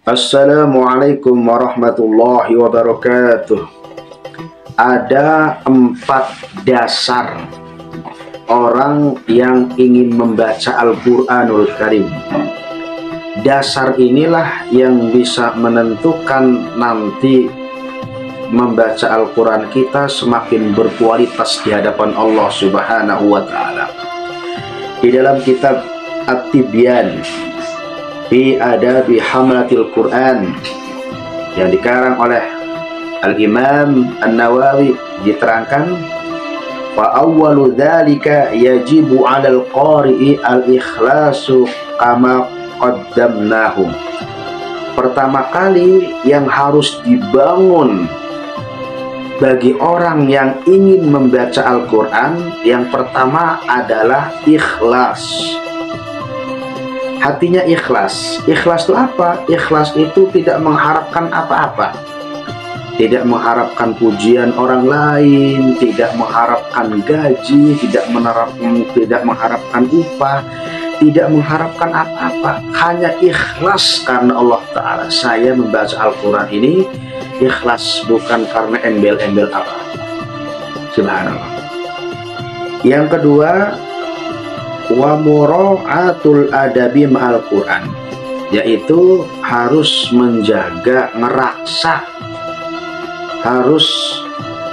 Assalamualaikum warahmatullahi wabarakatuh. Ada 4 dasar orang yang ingin membaca Al-Quranul Karim. Dasar inilah yang bisa menentukan nanti membaca Al-Quran kita semakin berkualitas di hadapan Allah Subhanahu wa Ta'ala. Di dalam kitab At-Tibyan fi Adabi Hamlatil Quran yang dikarang oleh Al-Imam An-Nawawi diterangkan, fa awwalu dzalika yajibu 'alal qari'i al-ikhlasu kama qaddamnahu. Pertama kali yang harus dibangun bagi orang yang ingin membaca Al-Quran, yang pertama adalah ikhlas. Hatinya ikhlas. Ikhlas itu apa? Ikhlas itu tidak mengharapkan apa-apa, tidak mengharapkan pujian orang lain, tidak mengharapkan gaji, tidak mengharapkan upah, tidak mengharapkan apa-apa, hanya ikhlas karena Allah Ta'ala. Saya membaca Al-Quran ini ikhlas, bukan karena embel-embel apa. Subhanallah. Yang kedua, wa mura'atul adabi ma'al Quran, yaitu harus menjaga, ngeraksa, harus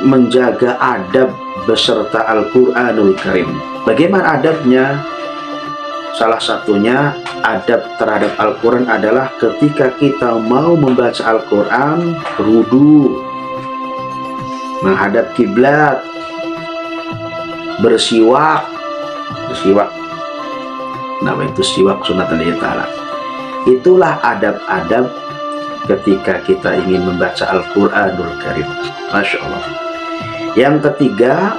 menjaga adab beserta Al-Quranul Karim. Bagaimana adabnya? Salah satunya adab terhadap Al-Quran adalah ketika kita mau membaca Al-Quran, wudu, menghadap kiblat, bersiwak. Nama itu siwak sunatan lillahi ta'ala. Itulah adab-adab ketika kita ingin membaca Al-Quranul Karim. Masya Allah. Yang ketiga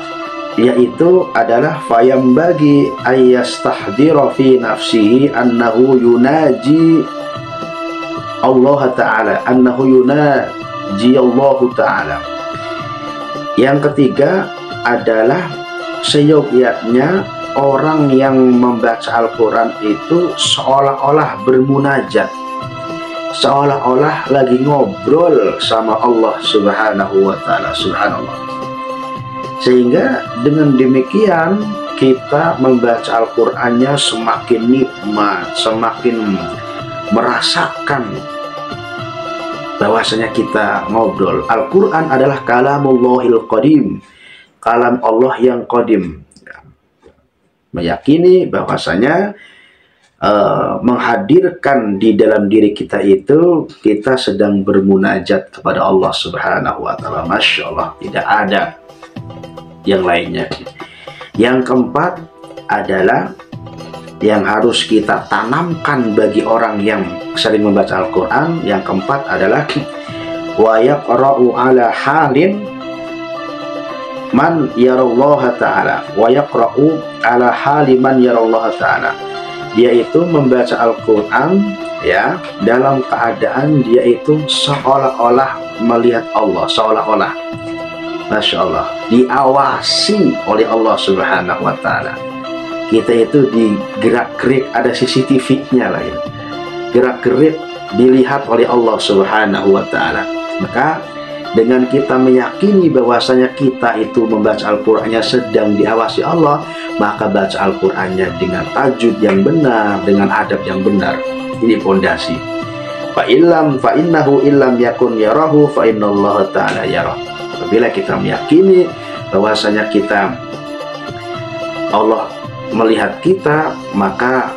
yaitu adalah fayam bagi ayyastahdira fi nafsihi annahu yunaji Allah Ta'ala, annahu yunaji Allah Ta'ala. Yang ketiga adalah seyogyanya orang yang membaca Al-Quran itu seolah-olah bermunajat, seolah-olah lagi ngobrol sama Allah Subhanahu wa Ta'ala. Subhanallah. Sehingga dengan demikian kita membaca Al-Qur'annya semakin nikmat, semakin merasakan bahwasanya kita ngobrol. Al-Qur'an adalah kalamullahil qadim, kalam Allah yang qadim. Meyakini bahwasanya menghadirkan di dalam diri kita itu kita sedang bermunajat kepada Allah Subhanahu wa Ta'ala. Masya Allah, tidak ada yang lainnya. Yang keempat adalah yang harus kita tanamkan bagi orang yang sering membaca Al-Quran. Yang keempat adalah wa yaqra'u ala halin man yarallaha ta'ala, wa yaqra'u ala hali man yarallaha ta'ala, yaitu membaca Al-Quran ya dalam keadaan dia itu seolah-olah melihat Allah, seolah-olah, Masya Allah, diawasi oleh Allah Subhanahu wa Ta'ala. Kita itu digerak-gerik, ada CCTV-nya lah ya, gerak-gerik dilihat oleh Allah Subhanahu wa Ta'ala. Maka dengan kita meyakini bahwasanya kita itu membaca Al-Qur'annya sedang diawasi Allah, maka baca Al-Qur'annya dengan tajwid yang benar, dengan adab yang benar. Ini fondasi. Fa innahu illam yakun yarahu fa innallaha ta'ala yarah. Apabila kita meyakini bahwasanya Allah melihat kita, maka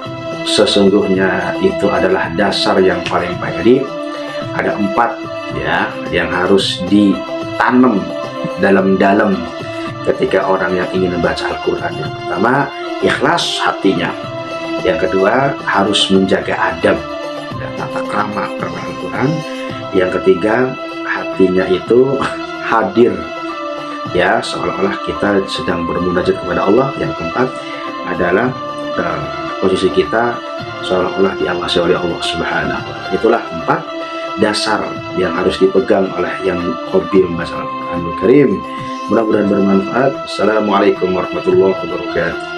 sesungguhnya itu adalah dasar yang paling baik. Jadi ada 4 ya yang harus ditanam dalam ketika orang yang ingin membaca Al-Quran. Yang pertama, ikhlas hatinya. Yang kedua, harus menjaga adab dan tata krama Al-Quran. Yang ketiga, hatinya itu hadir ya, seolah-olah kita sedang bermunajat kepada Allah. Yang keempat adalah posisi kita seolah-olah diawasi oleh Allah Subhanahu wa Ta'ala. Itulah 4 dasar yang harus dipegang oleh yang hobi membaca Al-Quranul Karim. Mudah-mudahan bermanfaat. Assalamualaikum warahmatullahi wabarakatuh.